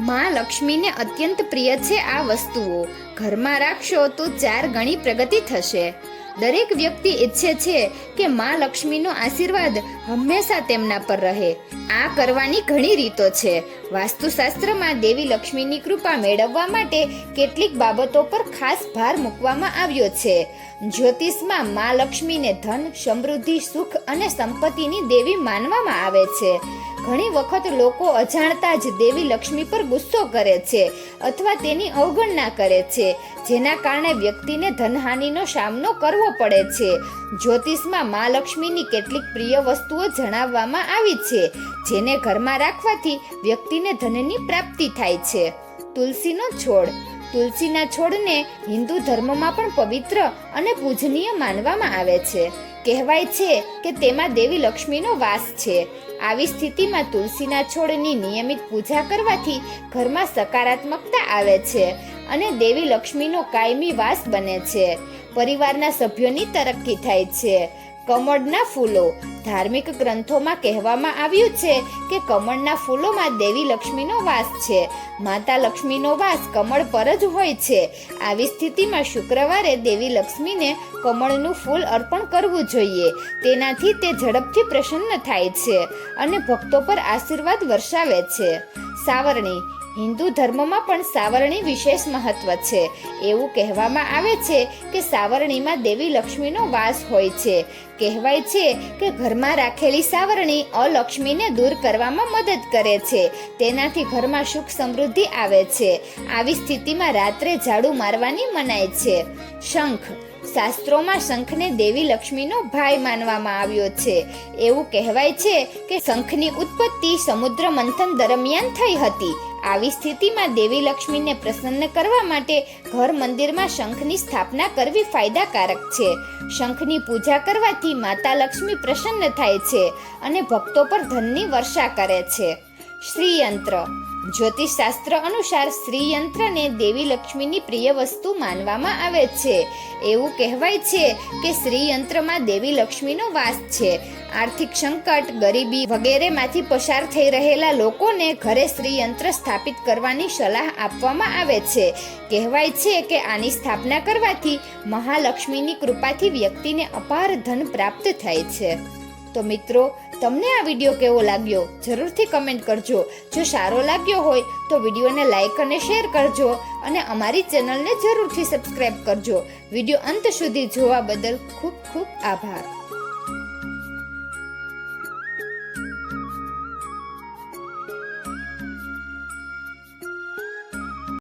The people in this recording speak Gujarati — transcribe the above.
માં લક્ષ્મીને અત્યંત પ્રિય છે આ વસ્તુઓ. ઘરમાં રાખશો તો 4 ગણી પ્રગતિ થશે. દરેક વ્યક્તિ ઈચ્છે છે કે માં લક્ષ્મીનો આશીર્વાદ હંમેશા તેમના પર રહે. આ કરવાની ઘણી રીતો છે. વાસ્તુશાસ્ત્રમાં દેવી લક્ષ્મીની કૃપા મેળવવા માટે કેટલીક બાબતો પર ખાસ ભાર મૂકવામાં આવ્યો છે. જ્યોતિષમાં માં લક્ષ્મીને ધન, સમૃદ્ધિ, સુખ અને સંપત્તિની દેવી માનવામાં આવે છે. ઘણી વખત લોકો અજાણતા જ દેવી લક્ષ્મી પર ગુસ્સો કરે છે અથવા તેની અવગણના કરે છે, જેના કારણે વ્યક્તિને ધનહાનિનો સામનો કરવો પડે છે. જ્યોતિષમાં મા લક્ષ્મીની કેટલીક પ્રિય વસ્તુઓ જણાવવામાં આવી છે, જેને ઘરમાં રાખવાથી વ્યક્તિને ધનની પ્રાપ્તિ થાય છે. તુલસીનો છોડ. તુલસીના છોડને હિન્દુ ધર્મમાં પણ પવિત્ર અને પૂજનીય માનવામાં આવે છે. કહેવાય છે કે તેમાં દેવી લક્ષ્મીનો વાસ છે. આવી સ્થિતિમાં તુલસીના છોડની નિયમિત પૂજા કરવાથી ઘરમાં સકારાત્મકતા આવે છે અને દેવી લક્ષ્મીનો કાયમી વાસ બને છે. પરિવારના સભ્યોની તરક્કી થાય છે. કમળના ફૂલો. ધાર્મિક ગ્રંથોમાં કહેવામાં આવ્યું છે કે કમળના ફૂલોમાં દેવી લક્ષ્મીનો વાસ છે. માતા લક્ષ્મીનો વાસ કમળ પર જ હોય છે. આવી સ્થિતિમાં શુક્રવારે દેવી લક્ષ્મીને કમળનું ફૂલ અર્પણ કરવું જોઈએ. તેનાથી તે ઝડપથી પ્રસન્ન થાય છે અને ભક્તો પર આશીર્વાદ વર્ષાવે છે. સાવરણી. હિન્દુ ધર્મમાં પણ સાવરણી વિશેષ મહત્વ છે. એવું કહેવામાં આવે છે કે સાવરણીમાં દેવી લક્ષ્મીનો વાસ હોય છે. કહેવાય છે કે ઘરમાં રાખેલી સાવરણી અલક્ષ્મીને દૂર કરવામાં મદદ કરે છે. તેનાથી ઘરમાં સુખ સમૃદ્ધિ આવે છે. આવી સ્થિતિમાં રાત્રે ઝાડુ મારવાની મનાય છે. શંખ. શાસ્ત્રોમાં શંખને દેવી લક્ષ્મીનો ભાઈ માનવામાં આવ્યો છે. એવું કહેવાય છે કે શંખની ઉત્પત્તિ સમુદ્ર મંથન દરમિયાન થઈ હતી. આવી સ્થિતિમાં દેવી લક્ષ્મીને પ્રસન્ન કરવા માટે ઘર મંદિરમાં શંખની સ્થાપના કરવી ફાયદાકારક છે. શંખની પૂજા કરવાથી માતા લક્ષ્મી પ્રસન્ન થાય છે અને ભક્તો પર ધનની વર્ષા કરે છે. શ્રીયંત્ર. જ્યોતિષશાસ્ત્ર અનુસાર શ્રીયંત્રને દેવી લક્ષ્મીની પ્રિય વસ્તુ માનવામાં આવે છે. એવું કહેવાય છે કે શ્રીયંત્રમાં દેવી લક્ષ્મીનો વાસ છે. આર્થિક સંકટ, ગરીબી વગેરેમાંથી પસાર થઈ રહેલા લોકોને ઘરે શ્રીયંત્ર સ્થાપિત કરવાની સલાહ આપવામાં આવે છે. કહેવાય છે કે આની સ્થાપના કરવાથી મહાલક્ષ્મીની કૃપાથી વ્યક્તિને અપાર ધન પ્રાપ્ત થાય છે. તો મિત્રો, તમને આ વિડીયો કેવો લાગ્યો જરૂરથી કમેન્ટ કરજો. જો સારો લાગ્યો હોય તો વિડીયોને લાઈક અને શેર કરજો અને અમારી ચેનલને જરૂરથી સબસ્ક્રાઈબ કરજો. વિડીયો અંત સુધી જોવા બદલ ખૂબ ખૂબ આભાર.